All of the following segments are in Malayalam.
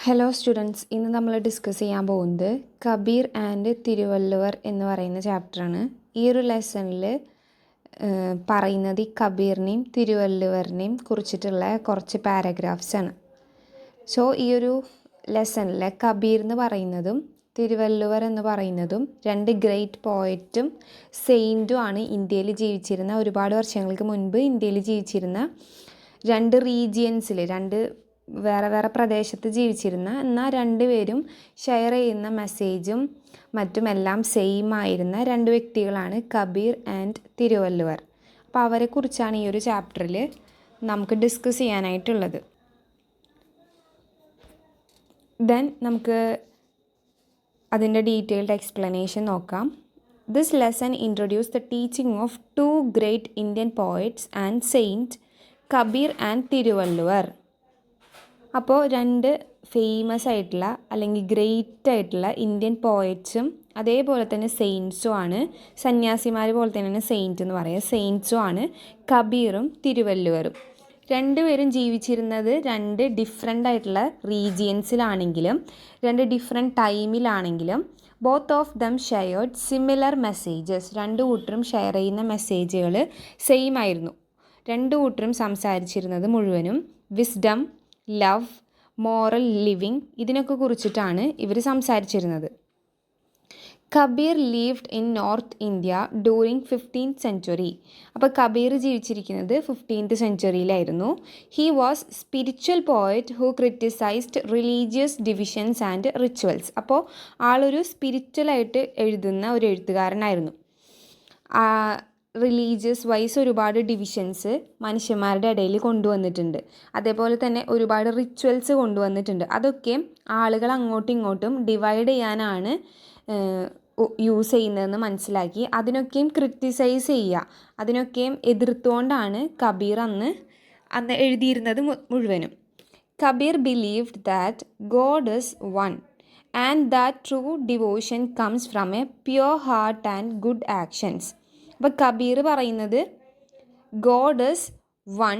ഹലോ സ്റ്റുഡൻസ്, ഇന്ന് നമ്മൾ ഡിസ്കസ് ചെയ്യാൻ പോകുന്നത് കബീർ ആൻഡ് തിരുവള്ളുവർ എന്ന് പറയുന്ന ചാപ്റ്ററാണ്. ഈ ഒരു ലെസണിൽ പറയുന്നത് ഈ കബീറിനെയും തിരുവള്ളുവറിനെയും കുറിച്ചിട്ടുള്ള കുറച്ച് പാരഗ്രാഫ്സാണ്. സോ ഈ ഒരു ലെസണിൽ കബീർ എന്ന് പറയുന്നതും തിരുവള്ളുവർ എന്ന് പറയുന്നതും രണ്ട് ഗ്രേറ്റ് പോയറ്റും സെയിൻറ്റും ആണ്. ഇന്ത്യയിൽ ജീവിച്ചിരുന്ന, ഒരുപാട് വർഷങ്ങൾക്ക് മുൻപ് ഇന്ത്യയിൽ ജീവിച്ചിരുന്ന രണ്ട് റീജിയൻസിൽ, രണ്ട് വേറെ വേറെ പ്രദേശത്ത് ജീവിച്ചിരുന്ന, എന്നാൽ രണ്ടുപേരും ഷെയർ ചെയ്യുന്ന മെസ്സേജും മറ്റുമെല്ലാം സെയിം ആയിരുന്ന രണ്ട് വ്യക്തികളാണ് കബീർ ആൻഡ് തിരുവള്ളുവർ. അപ്പോൾ അവരെക്കുറിച്ചാണ് ഈ ഒരു ചാപ്റ്ററിൽ നമുക്ക് ഡിസ്കസ് ചെയ്യാനായിട്ടുള്ളത്. ദെൻ നമുക്ക് അതിൻ്റെ ഡീറ്റെയിൽഡ് എക്സ്പ്ലനേഷൻ നോക്കാം. This lesson introduce the teaching of two great Indian poets and saint Kabir and Thiruvalluvar. അപ്പോൾ രണ്ട് ഫേമസ് ആയിട്ടുള്ള അല്ലെങ്കിൽ ഗ്രേറ്റ് ആയിട്ടുള്ള ഇന്ത്യൻ പോയറ്റ്സും അതേപോലെ തന്നെ സെയിൻറ്റ്സും ആണ്. സന്യാസിമാർ പോലെ തന്നെയാണ് സെയിൻറ്റ് എന്ന് പറയുക. സെയിൻറ്റ്സും ആണ് കബീറും തിരുവള്ളുവറും. രണ്ടുപേരും ജീവിച്ചിരുന്നത് രണ്ട് ഡിഫറെൻ്റ് ആയിട്ടുള്ള റീജിയൻസിലാണെങ്കിലും രണ്ട് ഡിഫറെൻറ്റ് ടൈമിലാണെങ്കിലും both of them shared similar messages. രണ്ട് കൂട്ടരും ഷെയർ ചെയ്യുന്ന മെസ്സേജുകൾ സെയിം ആയിരുന്നു. രണ്ട് കൂട്ടരും സംസാരിച്ചിരുന്നത് മുഴുവനും വിസ്ഡം, ലവ്, മോറൽ ലിവിങ് ഇതിനൊക്കെ കുറിച്ചിട്ടാണ് ഇവർ സംസാരിച്ചിരുന്നത്. Kabir lived in north India during 15th century. അപ്പോൾ കബീർ ജീവിച്ചിരിക്കുന്നത് 15th centuryയിലായിരുന്നു. He was spiritual poet who criticised religious divisions and rituals. അപ്പോൾ ആളൊരു സ്പിരിച്വലായിട്ട് എഴുതുന്ന ഒരു എഴുത്തുകാരനായിരുന്നു. റിലീജിയസ് വൈസ് ഒരുപാട് ഡിവിഷൻസ് മനുഷ്യന്മാരുടെ ഇടയിൽ കൊണ്ടുവന്നിട്ടുണ്ട്. അതേപോലെ തന്നെ ഒരുപാട് റിച്വൽസ് കൊണ്ടുവന്നിട്ടുണ്ട്. അതൊക്കെ ആളുകൾ അങ്ങോട്ടും ഇങ്ങോട്ടും ഡിവൈഡ് ചെയ്യാനാണ് യൂസ് ചെയ്യുന്നതെന്ന് മനസ്സിലാക്കി അതിനൊക്കെയും ക്രിറ്റിസൈസ് ചെയ്യുക, അതിനൊക്കെയും എതിർത്തുകൊണ്ടാണ് കബീർ അന്ന് എഴുതിയിരുന്നത് മുഴുവനും. Kabir believed that God is one and that true devotion comes from a pure heart and good actions. അപ്പോൾ കബീർ പറയുന്നത് ഗോഡ് ഈസ് വൺ,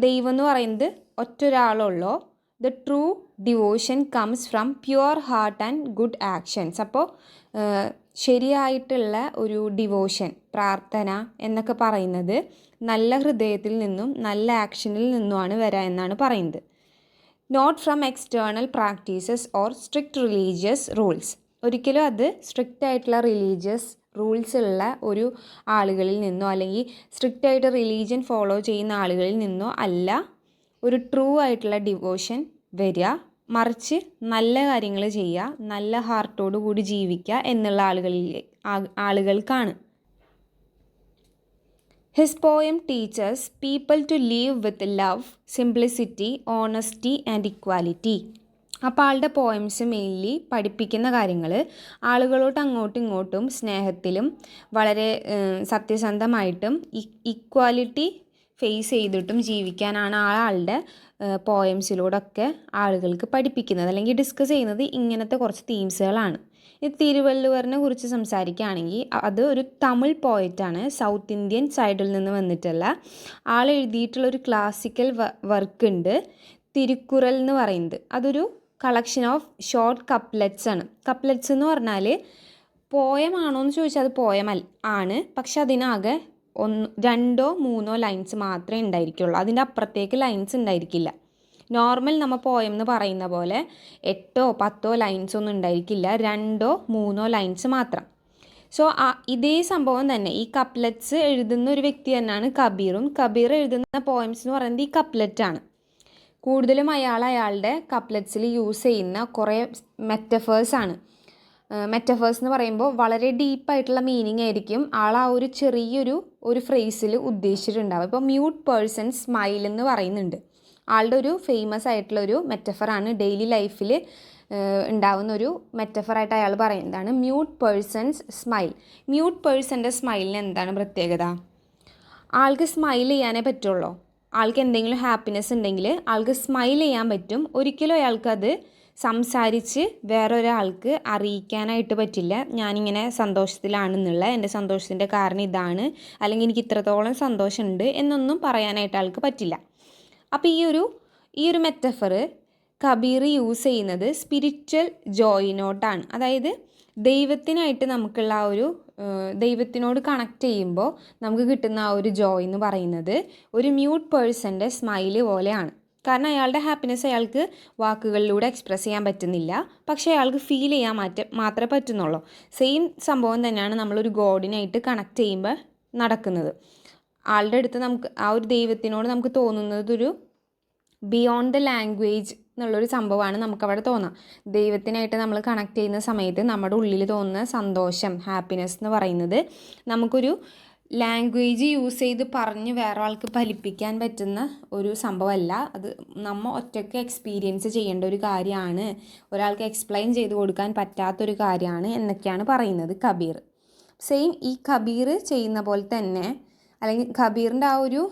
ദൈവം എന്ന് പറയുന്നത് ഒറ്റൊരാളുള്ളൂ. The true devotion comes from pure heart and good actions. അപ്പോൾ ശരിയായിട്ടുള്ള ഒരു ഡിവോഷൻ, പ്രാർത്ഥന എന്നൊക്കെ പറയുന്നത് നല്ല ഹൃദയത്തിൽ നിന്നും നല്ല ആക്ഷനിൽ നിന്നുമാണ് വരിക എന്നാണ് പറയുന്നത്. Not from external practices or strict religious rules. ഒരിക്കലും അത് സ്ട്രിക്റ്റ് ആയിട്ടുള്ള റിലീജിയസ് റൂൾസ് ഉള്ള ഒരു ആളുകളിൽ നിന്നോ അല്ലെങ്കിൽ സ്ട്രിക്റ്റ് ആയിട്ട് റിലീജിയൻ ഫോളോ ചെയ്യുന്ന ആളുകളിൽ നിന്നോ അല്ല ഒരു ട്രൂ ആയിട്ടുള്ള ഡിവോഷൻ വരിക, മറിച്ച് നല്ല കാര്യങ്ങൾ ചെയ്യുക, നല്ല ഹാർട്ടോടു കൂടി ജീവിക്കുക എന്നുള്ള ആളുകൾക്കാണ്. His poem teachers people to live with love, simplicity, honesty and equality. അപ്പോൾ ആളുടെ പോയംസ് മെയിൻലി പഠിപ്പിക്കുന്ന കാര്യങ്ങൾ ആളുകളോട്ട് അങ്ങോട്ടും ഇങ്ങോട്ടും സ്നേഹത്തിലും വളരെ സത്യസന്ധമായിട്ടും ഇക്വാലിറ്റി ഫേസ് ചെയ്തിട്ടും ജീവിക്കാനാണ് ആളുടെ പോയംസിലൂടെയൊക്കെ ആളുകൾക്ക് പഠിപ്പിക്കുന്നത് അല്ലെങ്കിൽ ഡിസ്കസ് ചെയ്യുന്നത്. ഇങ്ങനത്തെ കുറച്ച് തീംസുകളാണ്. ഈ തിരുവള്ളുവറിനെ കുറിച്ച് സംസാരിക്കുകയാണെങ്കിൽ അത് ഒരു തമിഴ് പോയറ്റാണ്. സൗത്ത് ഇന്ത്യൻ സൈഡിൽ നിന്ന് വന്നിട്ടുള്ള ആൾ എഴുതിയിട്ടുള്ളൊരു ക്ലാസിക്കൽ വർക്ക് ഉണ്ട്, തിരുക്കുറൽ എന്ന് പറയുന്നത്. അതൊരു കളക്ഷൻ ഓഫ് ഷോർട്ട് കപ്ലെറ്റ്സ് ആണ്. കപ്ലെറ്റ്സ് എന്ന് പറഞ്ഞാൽ പോയമാണോ എന്ന് ചോദിച്ചാൽ അത് പോയം ആണ്, പക്ഷെ അതിനാകെ 2-3 ലൈൻസ് മാത്രമേ ഉണ്ടായിരിക്കുള്ളൂ. അതിൻ്റെ അപ്പുറത്തേക്ക് ലൈൻസ് ഉണ്ടായിരിക്കില്ല. നോർമൽ നമ്മൾ പോയം എന്ന് പറയുന്ന പോലെ 8-10 ലൈൻസ് ഒന്നും ഉണ്ടായിരിക്കില്ല, 2-3 ലൈൻസ് മാത്രം. സോ ഇതേ സംഭവം തന്നെ ഈ കപ്ലെറ്റ്സ് എഴുതുന്ന ഒരു വ്യക്തി തന്നെയാണ് കബീറും. കബീർ എഴുതുന്ന പോയംസ് എന്ന് പറയുന്നത് ഈ കപ്ലെറ്റാണ്. കൂടുതലും അയാളുടെ കപ്ലെറ്റ്സിൽ യൂസ് ചെയ്യുന്ന കുറേ മെറ്റഫേഴ്സാണ്. മെറ്റഫേഴ്സ് എന്ന് പറയുമ്പോൾ വളരെ ഡീപ്പായിട്ടുള്ള മീനിങ് ആയിരിക്കും ആ ഒരു ചെറിയൊരു ഫ്രേസിൽ ഉദ്ദേശിച്ചിട്ടുണ്ടാവും. ഇപ്പോൾ മ്യൂട്ട് പേഴ്സൺ സ്മൈൽ എന്ന് പറയുന്നുണ്ട്. ആളുടെ ഒരു ഫേമസ് ആയിട്ടുള്ളൊരു മെറ്റഫറാണ്. ഡെയിലി ലൈഫിൽ ഉണ്ടാവുന്ന ഒരു മെറ്റഫറായിട്ട് അയാൾ പറയുന്നതാണ് മ്യൂട്ട് പേഴ്സൺസ് സ്മൈൽ. മ്യൂട്ട് പേഴ്സൻ്റെ സ്മൈലിന് എന്താണ് പ്രത്യേകത? ആൾക്ക് സ്മൈൽ ചെയ്യാനേ പറ്റുള്ളൂ. ആൾക്ക് എന്തെങ്കിലും ഹാപ്പിനെസ് ഉണ്ടെങ്കിൽ ആൾക്ക് സ്മൈൽ ചെയ്യാൻ പറ്റും. ഒരിക്കലും അയാൾക്കത് സംസാരിച്ച് വേറൊരാൾക്ക് അറിയിക്കാനായിട്ട് പറ്റില്ല. ഞാനിങ്ങനെ സന്തോഷത്തിലാണെന്നുള്ള, എൻ്റെ സന്തോഷത്തിൻ്റെ കാരണം ഇതാണ്, അല്ലെങ്കിൽ എനിക്ക് ഇത്രത്തോളം സന്തോഷമുണ്ട് എന്നൊന്നും പറയാനായിട്ട് ആൾക്ക് പറ്റില്ല. അപ്പോൾ ഈ ഒരു മെറ്റഫർ കബീർ യൂസ് ചെയ്യുന്നത് സ്പിരിച്വൽ ജോയിനോട്ടാണ്. അതായത് ദൈവത്തിനായിട്ട് നമുക്കുള്ള ആ ഒരു ദൈവത്തിനോട് കണക്ട് ചെയ്യുമ്പോൾ നമുക്ക് കിട്ടുന്ന ആ ഒരു ജോയ് എന്ന് പറയുന്നത് ഒരു മ്യൂട്ട് പേഴ്സൻ്റെ സ്മൈല് പോലെയാണ്. കാരണം അയാളുടെ ഹാപ്പിനെസ് അയാൾക്ക് വാക്കുകളിലൂടെ എക്സ്പ്രസ് ചെയ്യാൻ പറ്റുന്നില്ല, പക്ഷേ അയാൾക്ക് ഫീൽ ചെയ്യാൻ മാത്രമേ പറ്റുന്നുള്ളൂ. സെയിം സംഭവം തന്നെയാണ് നമ്മളൊരു ഗോഡിനായിട്ട് കണക്ട് ചെയ്യുമ്പോൾ നടക്കുന്നത്. ആളുടെ അടുത്ത് നമുക്ക് ആ ഒരു ദൈവത്തിനോട് നമുക്ക് തോന്നുന്നത് ഒരു ബിയോണ്ട് ദ ലാംഗ്വേജ് എന്നുള്ളൊരു സംഭവമാണ് നമുക്കവിടെ തോന്നാം. ദൈവത്തിനായിട്ട് നമ്മൾ കണക്ട് ചെയ്യുന്ന സമയത്ത് നമ്മുടെ ഉള്ളിൽ തോന്നുന്ന സന്തോഷം, ഹാപ്പിനെസ് എന്ന് പറയുന്നത് നമുക്കൊരു ലാംഗ്വേജ് യൂസ് ചെയ്ത് പറഞ്ഞ് വേറെ ആൾക്ക് ഫലിപ്പിക്കാൻ പറ്റുന്ന ഒരു സംഭവമല്ല. അത് നമ്മൾ ഒറ്റയ്ക്ക് എക്സ്പീരിയൻസ് ചെയ്യേണ്ട ഒരു കാര്യമാണ്, ഒരാൾക്ക് എക്സ്പ്ലെയിൻ ചെയ്ത് കൊടുക്കാൻ പറ്റാത്തൊരു കാര്യമാണ് എന്നൊക്കെയാണ് പറയുന്നത് കബീർ. സെയിം ഈ കബീർ ചെയ്യുന്ന പോലെ തന്നെ, അല്ലെങ്കിൽ കബീറിൻ്റെ ആ ഒരു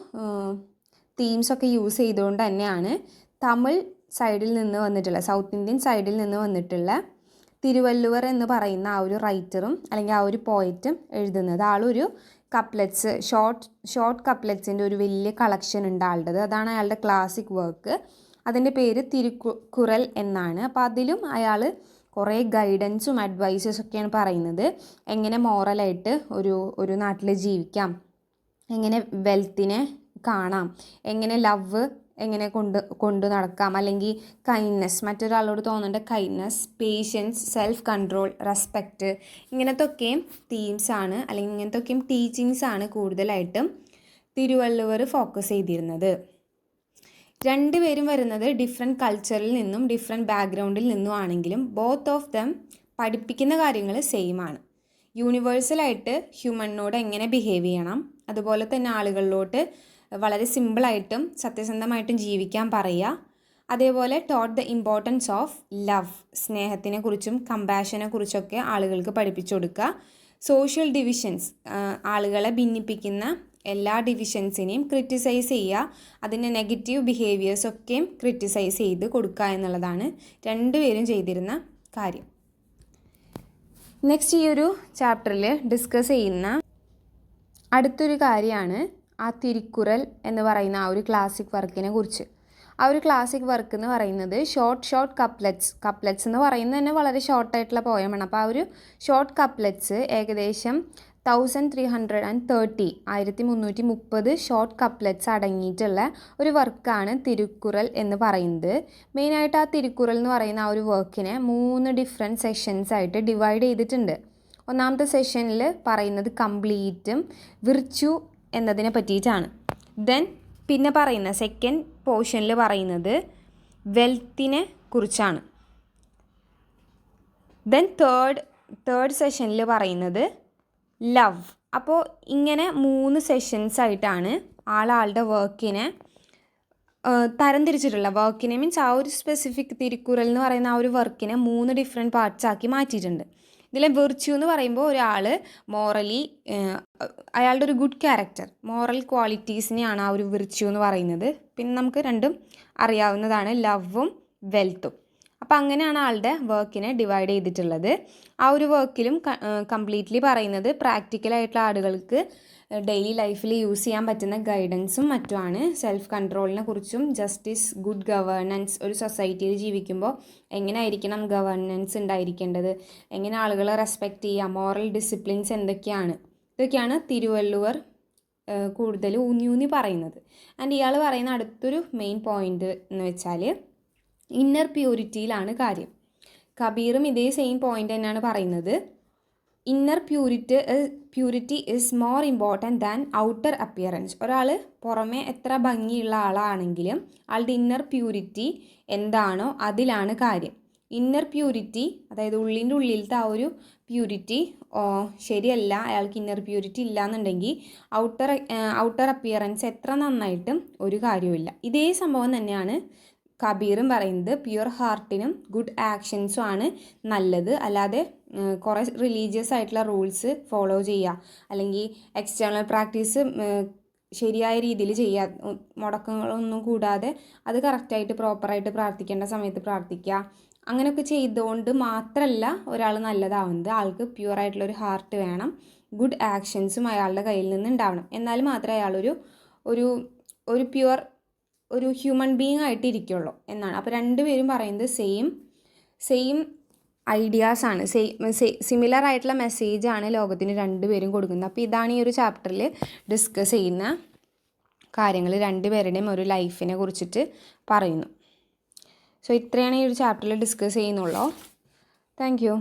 തീംസൊക്കെ യൂസ് ചെയ്തുകൊണ്ട് തന്നെയാണ് തമിഴ് സൈഡിൽ നിന്ന് വന്നിട്ടുള്ള, സൗത്ത് ഇന്ത്യൻ സൈഡിൽ നിന്ന് വന്നിട്ടുള്ള തിരുവള്ളുവർ എന്ന് പറയുന്ന ആ ഒരു റൈറ്ററും അല്ലെങ്കിൽ ആ ഒരു പോയറ്റും എഴുതുന്നത്. ആളൊരു കപ്ലെറ്റ്സ്, ഷോർട്ട് കപ്ലെറ്റ്സിൻ്റെ ഒരു വലിയ കളക്ഷൻ ഉണ്ട് ആളുടേത്. അതാണ് അയാളുടെ ക്ലാസിക് വർക്ക്. അതിൻ്റെ പേര് തിരുക്കുറൽ എന്നാണ്. അപ്പോൾ അതിലും അയാൾ കുറേ ഗൈഡൻസും അഡ്വൈസസൊക്കെയാണ് പറയുന്നത്. എങ്ങനെ മോറലായിട്ട് ഒരു നാട്ടിൽ ജീവിക്കാം, എങ്ങനെ വെൽത്തിനെ കാണാം, എങ്ങനെ ലവ് എങ്ങനെ കൊണ്ടു നടക്കാം, അല്ലെങ്കിൽ കൈൻഡ്നെസ്, മറ്റൊരാളോട് തോന്നേണ്ട kindness, patience, self control, respect, ഇങ്ങനത്തൊക്കെയും തീംസാണ് അല്ലെങ്കിൽ ഇങ്ങനത്തൊക്കെയും ടീച്ചിങ്സാണ് കൂടുതലായിട്ടും തിരുവള്ളുവർ ഫോക്കസ് ചെയ്തിരുന്നത്. രണ്ടുപേരും വരുന്നത് ഡിഫറെൻറ്റ് കൾച്ചറിൽ നിന്നും ഡിഫറെൻറ്റ് ബാക്ക്ഗ്രൗണ്ടിൽ നിന്നും ആണെങ്കിലും ബോത്ത് ഓഫ് ദം പഠിപ്പിക്കുന്ന കാര്യങ്ങൾ സെയിം ആണ്. യൂണിവേഴ്സലായിട്ട് ഹ്യൂമനോട് എങ്ങനെ ബിഹേവ് ചെയ്യണം, അതുപോലെ തന്നെ ആളുകളിലോട്ട് വളരെ സിമ്പിളായിട്ടും സത്യസന്ധമായിട്ടും ജീവിക്കാൻ പറയുക. അതേപോലെ taught the importance of love, സ്നേഹത്തിനെ കുറിച്ചും കമ്പാഷനെ കുറിച്ചൊക്കെ ആളുകൾക്ക് പഠിപ്പിച്ചു കൊടുക്കുക. സോഷ്യൽ ഡിവിഷൻസ്, ആളുകളെ ഭിന്നിപ്പിക്കുന്ന എല്ലാ ഡിവിഷൻസിനെയും ക്രിറ്റിസൈസ് ചെയ്യുക, അതിൻ്റെ നെഗറ്റീവ് ബിഹേവിയേഴ്സൊക്കെയും ക്രിറ്റിസൈസ് ചെയ്ത് കൊടുക്കുക എന്നുള്ളതാണ് രണ്ടുപേരും ചെയ്തിരുന്ന കാര്യം. നെക്സ്റ്റ് ഈ ഒരു ചാപ്റ്ററിൽ ഡിസ്കസ് ചെയ്യുന്ന അടുത്തൊരു കാര്യമാണ് ആ തിരുക്കുറൽ എന്ന് പറയുന്ന ആ ഒരു ക്ലാസിക് വർക്കിനെ കുറിച്ച്. ആ ഒരു ക്ലാസിക് വർക്ക് എന്ന് പറയുന്നത് ഷോർട്ട് കപ്ലെറ്റ്സ് എന്ന് പറയുന്നത് തന്നെ വളരെ ഷോർട്ടായിട്ടുള്ള പോയമാണ്. അപ്പോൾ ആ ഒരു ഷോർട്ട് കപ്ലെറ്റ്സ് ഏകദേശം 1330 ഷോർട്ട് കപ്ലെറ്റ്സ് അടങ്ങിയിട്ടുള്ള ഒരു വർക്കാണ് തിരുക്കുറൽ എന്ന് പറയുന്നത്. മെയിനായിട്ട് ആ തിരുക്കുറൽ എന്ന് പറയുന്ന ആ ഒരു വർക്കിനെ 3 ഡിഫറെൻറ്റ് സെഷൻസ് ആയിട്ട് ഡിവൈഡ് ചെയ്തിട്ടുണ്ട്. ഒന്നാമത്തെ സെഷനിൽ പറയുന്നത് കംപ്ലീറ്റും വിർച്വു എന്നതിനെ പറ്റിയിട്ടാണ്. ദെൻ പിന്നെ പറയുന്ന സെക്കൻഡ് പോർഷനിൽ പറയുന്നത് വെൽത്തിനെ കുറിച്ചാണ്. ദെൻ തേർഡ് സെഷനിൽ പറയുന്നത് ലവ്. അപ്പോൾ ഇങ്ങനെ 3 സെഷൻസ് ആയിട്ടാണ് ആളുടെ വർക്കിനെ തരംതിരിച്ചിട്ടുള്ള. വർക്കിനെ മീൻസ് ആ ഒരു സ്പെസിഫിക് തിരുക്കുറൽ എന്ന് പറയുന്ന ആ ഒരു വർക്കിനെ 3 ഡിഫറെൻറ്റ് പാർട്സ് ആക്കി മാറ്റിയിട്ടുണ്ട്. ഇതിലെ വിർച്യു എന്ന് പറയുമ്പോൾ ഒരാൾ മോറലി അയാളുടെ ഒരു ഗുഡ് ക്യാരക്ടർ, മോറൽ ക്വാളിറ്റീസിനെയാണ് ആ ഒരു വിർച്യു എന്ന് പറയുന്നത്. പിന്നെ നമുക്ക് രണ്ടും അറിയാവുന്നതാണ്, ലവും വെൽത്തും. അപ്പോൾ അങ്ങനെയാണ് ആളുടെ വർക്കിനെ ഡിവൈഡ് ചെയ്തിട്ടുള്ളത്. ആ ഒരു വർക്കിലും കംപ്ലീറ്റ്ലി പറയുന്നത് പ്രാക്ടിക്കലായിട്ടുള്ള ആളുകൾക്ക് ഡെയിലി ലൈഫിൽ യൂസ് ചെയ്യാൻ പറ്റുന്ന ഗൈഡൻസും മറ്റുമാണ്. സെൽഫ് കൺട്രോളിനെ കുറിച്ചും ജസ്റ്റിസ്, ഗുഡ് ഗവേണൻസ്, ഒരു സൊസൈറ്റിയിൽ ജീവിക്കുമ്പോൾ എങ്ങനെയായിരിക്കണം ഗവേണൻസ് ഉണ്ടായിരിക്കേണ്ടത്, എങ്ങനെ ആളുകളെ റെസ്പെക്റ്റ് ചെയ്യുക, മോറൽ ഡിസിപ്ലിൻസ് എന്തൊക്കെയാണ്, ഇതൊക്കെയാണ് തിരുവള്ളുവർ കൂടുതൽ ഊന്നി പറയുന്നത്. ആൻഡ് ഇയാൾ പറയുന്ന അടുത്തൊരു മെയിൻ പോയിന്റ് എന്ന് വെച്ചാൽ ഇന്നർ പ്യൂരിറ്റിയിലാണ് കാര്യം. കബീറും ഇതേ സെയിം പോയിന്റ് തന്നെയാണ് പറയുന്നത്. Inner purity is more important than outer appearance. ഒരാൾ പുറമേ എത്ര ഭംഗിയുള്ള ആളാണെങ്കിലും ആളുടെ ഇന്നർ പ്യൂരിറ്റി എന്താണോ അതിലാണ് കാര്യം. ഇന്നർ പ്യൂരിറ്റി, അതായത് ഉള്ളിൻ്റെ ഉള്ളിലത്തെ ആ ഒരു പ്യൂരിറ്റി ശരിയല്ല, അയാൾക്ക് ഇന്നർ പ്യൂരിറ്റി ഇല്ലയെന്നുണ്ടെങ്കിൽ ഔട്ടർ അപ്പിയറൻസ് എത്ര നന്നായിട്ടും ഒരു കാര്യമില്ല. ഇതേ സംഭവം തന്നെയാണ് കബീറും പറയുന്നത്. പ്യുവർ ഹാർട്ടിനും ഗുഡ് ആക്ഷൻസും ആണ് നല്ലത്, അല്ലാതെ കുറേ റിലീജിയസ് ആയിട്ടുള്ള റൂൾസ് ഫോളോ ചെയ്യുക അല്ലെങ്കിൽ എക്സ്റ്റേണൽ പ്രാക്ടീസ് ശരിയായ രീതിയിൽ ചെയ്യുക, മുടക്കങ്ങളൊന്നും കൂടാതെ അത് കറക്റ്റായിട്ട് പ്രോപ്പറായിട്ട് പ്രാർത്ഥിക്കേണ്ട സമയത്ത് പ്രാർത്ഥിക്കുക, അങ്ങനെയൊക്കെ ചെയ്തുകൊണ്ട് മാത്രമല്ല ഒരാൾ നല്ലതാവുന്നത്. ആൾക്ക് പ്യുവറായിട്ടുള്ളൊരു ഹാർട്ട് വേണം, ഗുഡ് ആക്ഷൻസും അയാളുടെ കയ്യിൽ നിന്ന് ഉണ്ടാവണം. എന്നാൽ മാത്രമേ അയാളൊരു പ്യുവർ ഒരു ഹ്യൂമൻ ബീയിങ് ആയിട്ട് ഇരിക്കുള്ളൂ എന്നാണ്. അപ്പോൾ രണ്ടുപേരും പറയുന്നത് സെയിം ഐഡിയാസാണ്, സിമിലർ ആയിട്ടുള്ള മെസ്സേജാണ് ലോകത്തിന് രണ്ടുപേരും കൊടുക്കുന്നത്. അപ്പോൾ ഇതാണ് ഈ ഒരു ചാപ്റ്ററിൽ ഡിസ്കസ് ചെയ്യുന്ന കാര്യങ്ങൾ, രണ്ടുപേരുടെയും ഒരു ലൈഫിനെ കുറിച്ചിട്ട് പറയുന്നു. സോ ഇത്രയാണ് ഈ ഒരു ചാപ്റ്ററിൽ ഡിസ്കസ് ചെയ്യുന്നുള്ളൂ. Thank you.